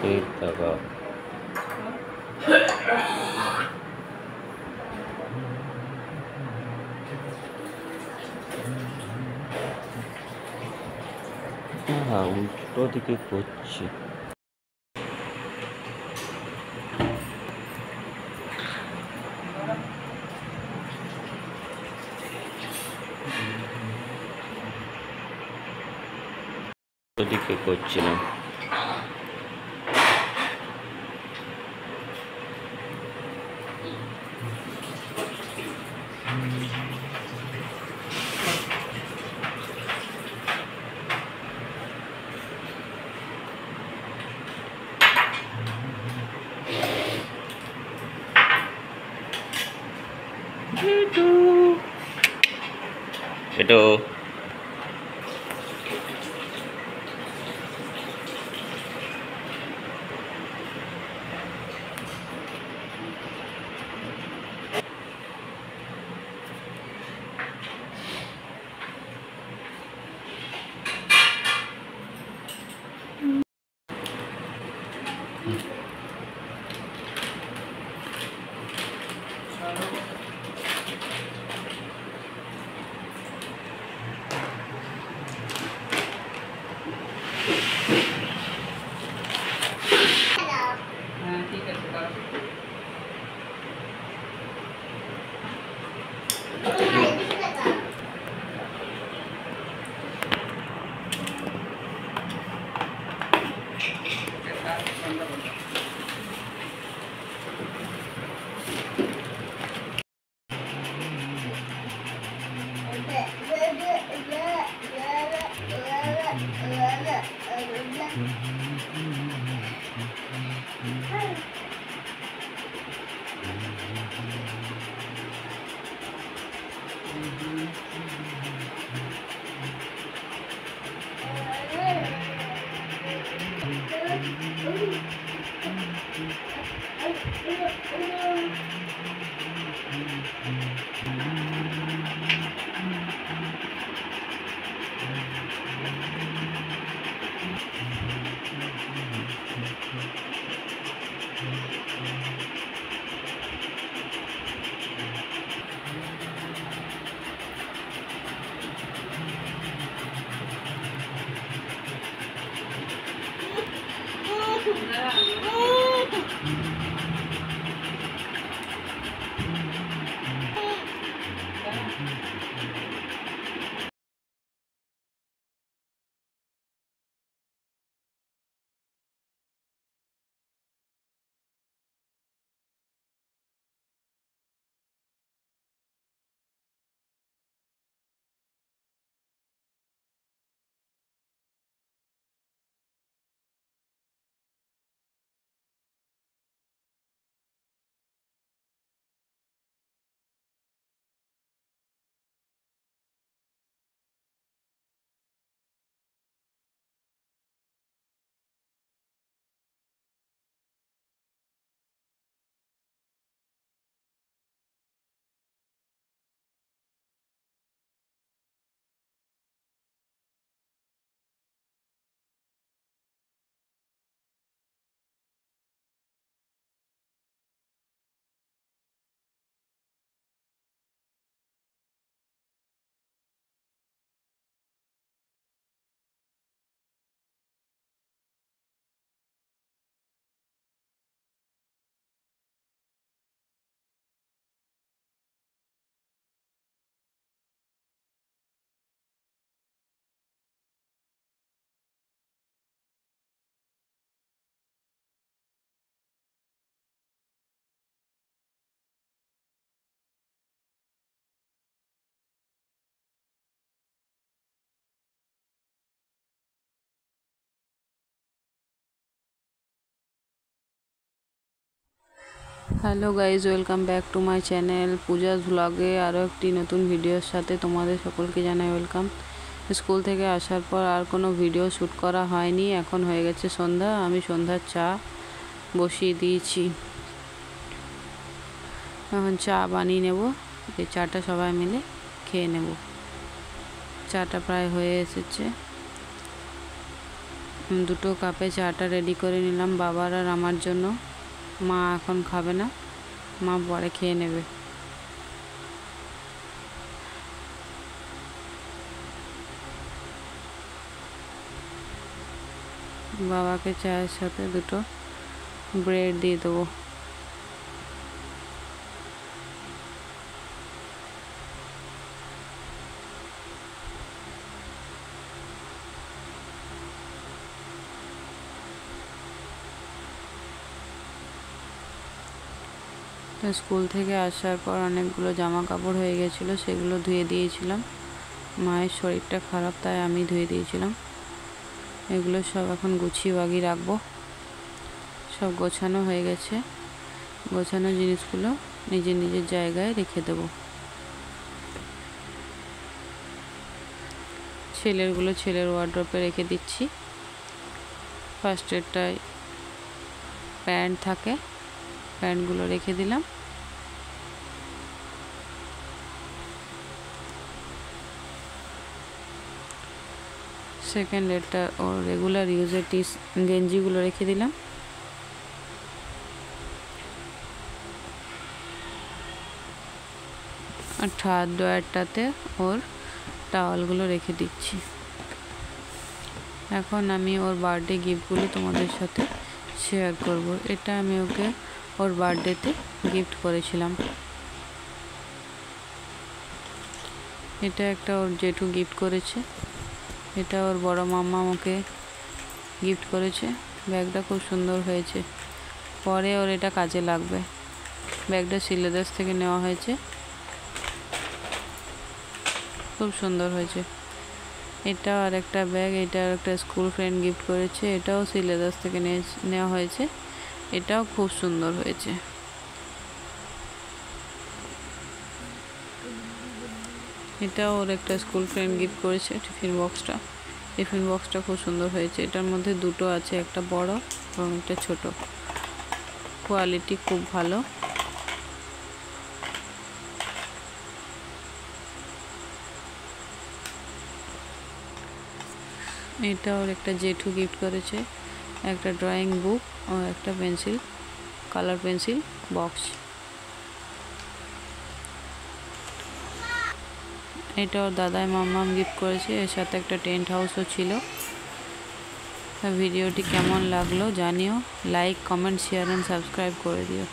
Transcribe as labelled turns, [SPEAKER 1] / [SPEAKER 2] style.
[SPEAKER 1] পেট দাগা। উল্টো দিকে করছি। দিকে করছিলাম। এটো
[SPEAKER 2] hello guys, welcome back to my channel Puja's ভ্লগে। আরও একটি নতুন ভিডিওর সাথে তোমাদের সকলকে জানাই ওয়েলকাম। স্কুল থেকে আসার পর আর কোনো ভিডিও শ্যুট করা হয়নি। এখন হয়ে গেছে সন্ধ্যা, আমি সন্ধ্যার চা বসিয়ে দিয়েছি। এখন চা বানিয়ে নেব, এই চাটা সবাই মিলে খেয়ে নেব। চাটা প্রায় হয়ে এসেছে, দুটো কাপে চাটা রেডি করে নিলাম বাবার আর আমার জন্য। মা এখন খাবে না, মা পরে খেয়ে নেবে। বাবাকে চায়ের সাথে দুটো ব্রেড দিয়ে দেবো। তো স্কুল থেকে আসার পর অনেকগুলো জামা কাপড় হয়ে গেছিলো, সেগুলো ধুয়ে দিয়েছিলাম। মায়ের শরীরটা খারাপ তাই আমি ধুয়ে দিয়েছিলাম। এগুলো সব এখন গুছিয়ে বাগিয়ে রাখবো। সব গোছানো হয়ে গেছে, গোছানো জিনিসগুলো নিজের নিজের জায়গায় রেখে দেব। ছেলেরগুলো ছেলের ওয়ার্ড্রপে রেখে দিচ্ছি। ফার্স্টেরটায় প্যান্ট থাকে, প্যান্টগুলো রেখে দিলাম। সেকেন্ড এরটা ওর রেগুলার ইউজের গেঞ্জিগুলো রেখে দিলাম। আর থার্ড ড্রয়ারটাতে ওর টাওয়ালগুলো রেখে দিচ্ছি। এখন আমি ওর বার্থডে গিফটগুলো তোমাদের সাথে শেয়ার করব। এটা আমি ওকে ওর বার্থডেতে গিফট করেছিলাম। এটা একটা ওর জেঠু গিফট করেছে, এটা ওর বড় মামা আমাকে গিফট করেছে। ব্যাগটা খুব সুন্দর হয়েছে, পরে ওর এটা কাজে লাগবে। ব্যাগটা সিলেদাস থেকে নেওয়া হয়েছে, খুব সুন্দর হয়েছে। এটা আর একটা ব্যাগ, এটা আর একটা স্কুল ফ্রেন্ড গিফট করেছে, এটাও সিলেদাস থেকে নেওয়া হয়েছে, এটাও খুব সুন্দর হয়েছে। এটা ওর একটা স্কুল ফ্রেন্ড গিফট করেছে টিফিন বক্সটা খুব সুন্দর হয়েছে। এটার মধ্যে দুটো আছে, একটা বড় এবং একটা ছোট। কোয়ালিটি খুব ভালো। এটা ওর একটা জেঠু গিফট করেছে, একটা ড্রয়িং বুক ও একটা পেন্সিল, কালার পেন্সিল বক্স। এটা ওর দাদাই মাম্মাম গিফট করেছে, এর সাথে একটা টেন্ট হাউসও ছিল। ভিডিওটি কেমন লাগলো জানিও, like, comment, share and subscribe করে দিও।